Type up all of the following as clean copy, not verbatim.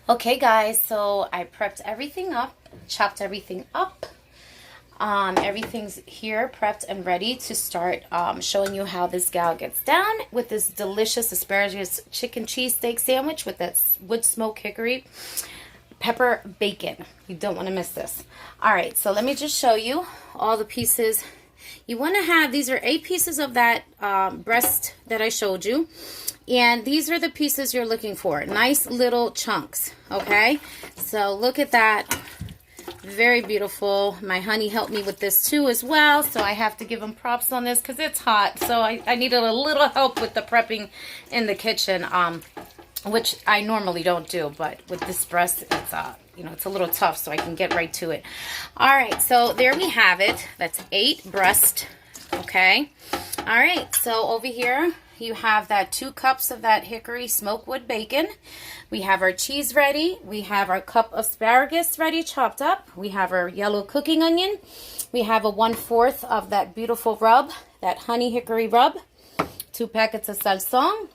Okay guys, so I prepped everything up, chopped everything up. Everything's here prepped and ready to start showing you how this gal gets down with this delicious asparagus chicken cheesesteak sandwich with that wood smoke hickory pepper bacon. You don't want to miss this. All right, so let me just show you all the pieces. You want to have, these are 8 pieces of that breast that I showed you. And these are the pieces you're looking for. Nice little chunks, okay? So look at that. Very beautiful. My honey helped me with this too as well, so I have to give him props on this because it's hot. So I needed a little help with the prepping in the kitchen, which I normally don't do, but with this breast, it's it's a little tough, so I can get right to it. All right, so there we have it. That's 8 breast, okay? All right, so over here, you have that 2 cups of that hickory smoked wood bacon. We have our cheese ready. We have our cup of asparagus ready, chopped up. We have our yellow cooking onion. We have a 1/4 of that beautiful rub, that honey hickory rub. 2 packets of salsón.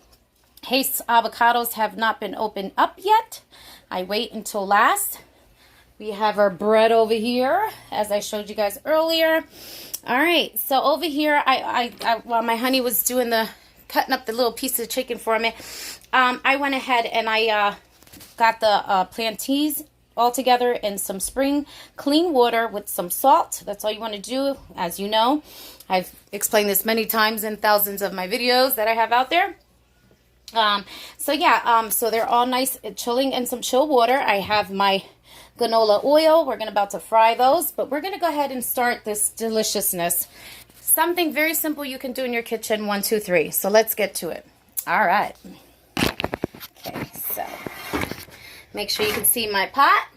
Haste avocados have not been opened up yet. I wait until last. We have our bread over here, as I showed you guys earlier. All right, so over here, while my honey was doing cutting up the little piece of chicken for me, I went ahead and I got the plantains all together in some spring clean water with some salt. That's all you want to do, as you know. I've explained this many times in thousands of my videos that I have out there. So they're all nice chilling in some chill water. I have my canola oil. We're about to fry those, but we're going to go ahead and start this deliciousness. Something very simple you can do in your kitchen. 1, 2, 3. So let's get to it. All right. Okay, so make sure you can see my pot.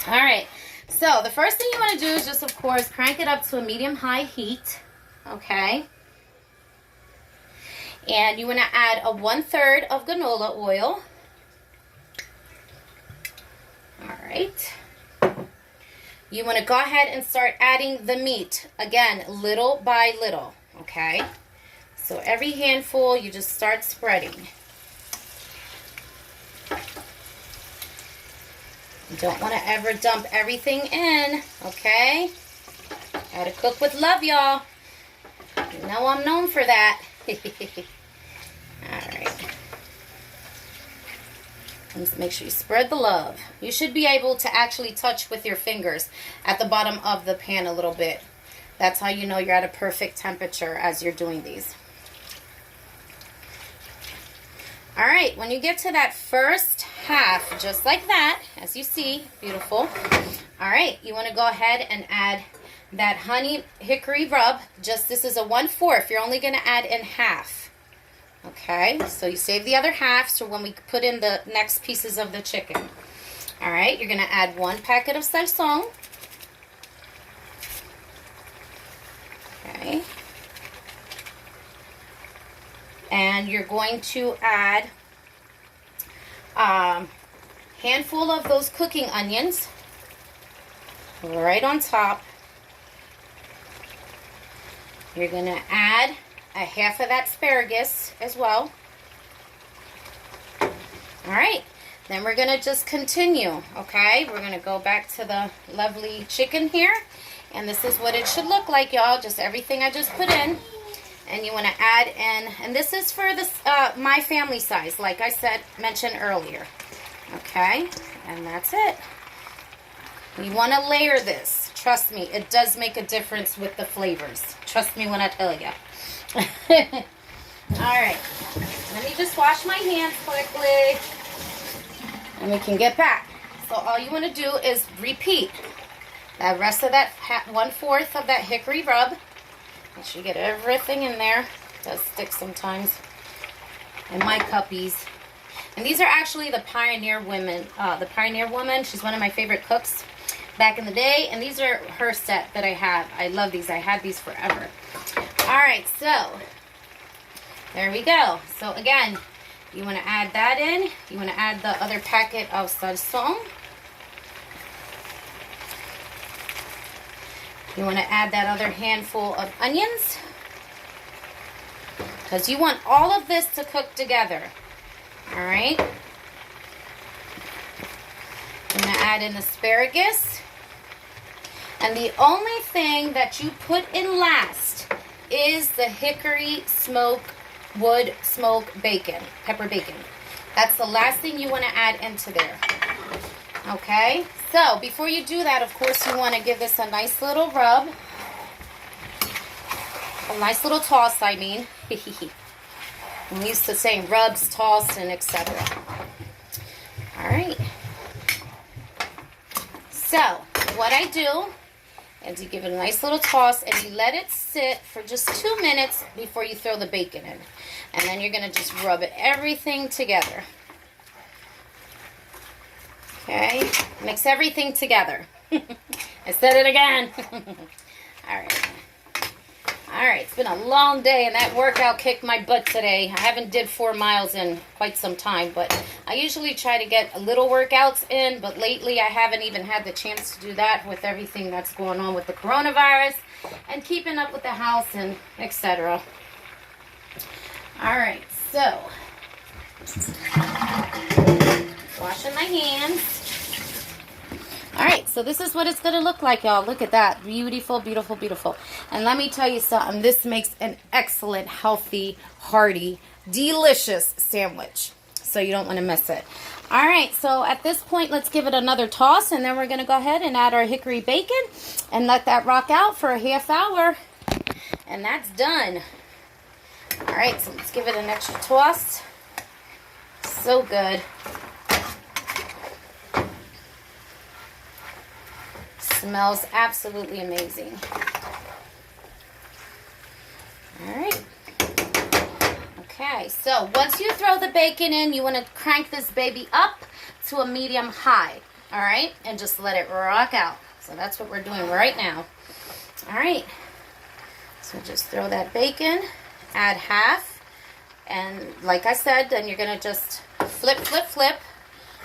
All right. So the first thing you want to do is just, of course, crank it up to a medium-high heat. Okay. And you want to add a 1/3 of canola oil. All right. You want to go ahead and start adding the meat. Again, little by little, okay? So every handful, you just start spreading. You don't want to ever dump everything in, okay? Gotta cook with love, y'all. You know I'm known for that. All right. Just make sure you spread the love. You should be able to actually touch with your fingers at the bottom of the pan a little bit. That's how you know you're at a perfect temperature as you're doing these. All right, when you get to that first half, just like that, as you see, beautiful. All right, you want to go ahead and add that honey hickory rub. This is a 1/4. You're only going to add in half. Okay, so you save the other half so when we put in the next pieces of the chicken. All right, you're going to add 1 packet of salsón. Okay. And you're going to add a handful of those cooking onions right on top. You're going to add a half of that asparagus as well. All right, then we're going to just continue, okay? We're going to go back to the lovely chicken here, and this is what it should look like, y'all. Just everything I just put in, and you want to add in, and this is for this my family size, like I mentioned earlier, okay? And that's it. You want to layer this. Trust me, it does make a difference with the flavors. Trust me when I tell you. All right, let me just wash my hands quickly and we can get back. So all you want to do is repeat that rest of that 1/4 of that hickory rub. Make sure you get everything in there. It does stick sometimes. And my cuppies. And these are actually the Pioneer Women. The Pioneer Woman, she's one of my favorite cooks back in the day. And these are her set that I have. I love these. I had these forever. All right, so there we go. So again, you want to add that in. You want to add the other packet of salsón. You want to add that other handful of onions because you want all of this to cook together. All right. add in asparagus. And the only thing that you put in last is the hickory wood smoke bacon, pepper bacon. That's the last thing you want to add into there. Okay, so before you do that, of course, you want to give this a nice little rub. A nice little toss, I mean. I'm used to saying rubs, toss, and etc. All right. So, what I do is you give it a nice little toss and you let it sit for just 2 minutes before you throw the bacon in. And then you're going to just rub everything together. Okay, mix everything together. I said it again. All right. All right, it's been a long day and that workout kicked my butt today. I haven't did 4 miles in quite some time, but I usually try to get little workouts in, but lately I haven't even had the chance to do that with everything that's going on with the coronavirus and keeping up with the house and etc. All right, so washing my hands. All right, so this is what it's going to look like, y'all. Look at that. Beautiful, beautiful, beautiful. And let me tell you something. This makes an excellent, healthy, hearty, delicious sandwich. So you don't want to miss it. All right, so at this point, let's give it another toss. And then we're going to go ahead and add our hickory bacon and let that rock out for a half hour. And that's done. All right, so let's give it an extra toss. So good. Smells absolutely amazing. All right. Okay, so once you throw the bacon in, you want to crank this baby up to a medium high. All right, and just let it rock out. So that's what we're doing right now. All right. So just throw that bacon, add half, and like I said, then you're going to just flip, flip, flip.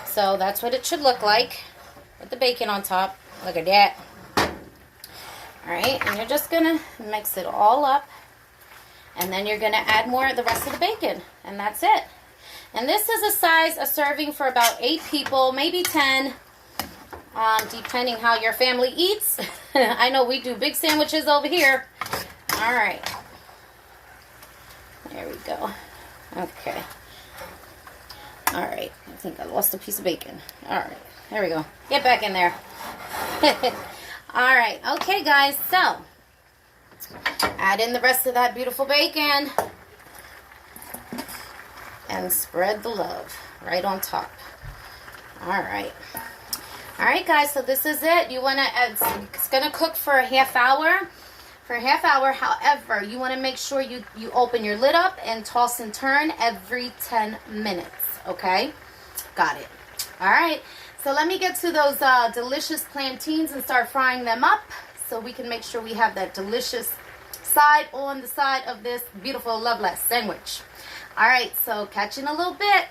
So that's what it should look like with the bacon on top. Look at that. All right, and you're just going to mix it all up. And then you're going to add more of the rest of the bacon. And that's it. And this is a serving for about 8 people, maybe 10, depending how your family eats. I know we do big sandwiches over here. All right. There we go. Okay. All right. I think I lost a piece of bacon. All right. There we go. Get back in there. All right. Okay, guys. So, add in the rest of that beautiful bacon. And spread the love right on top. All right. All right, guys. So, this is it. You want to, it's going to cook for a half hour. For a half hour, however, you want to make sure you open your lid up and toss and turn every 10 minutes. Okay? Got it. All right. So let me get to those delicious plantains and start frying them up so we can make sure we have that delicious side on the side of this beautiful loveless sandwich. All right, so catch you in a little bit.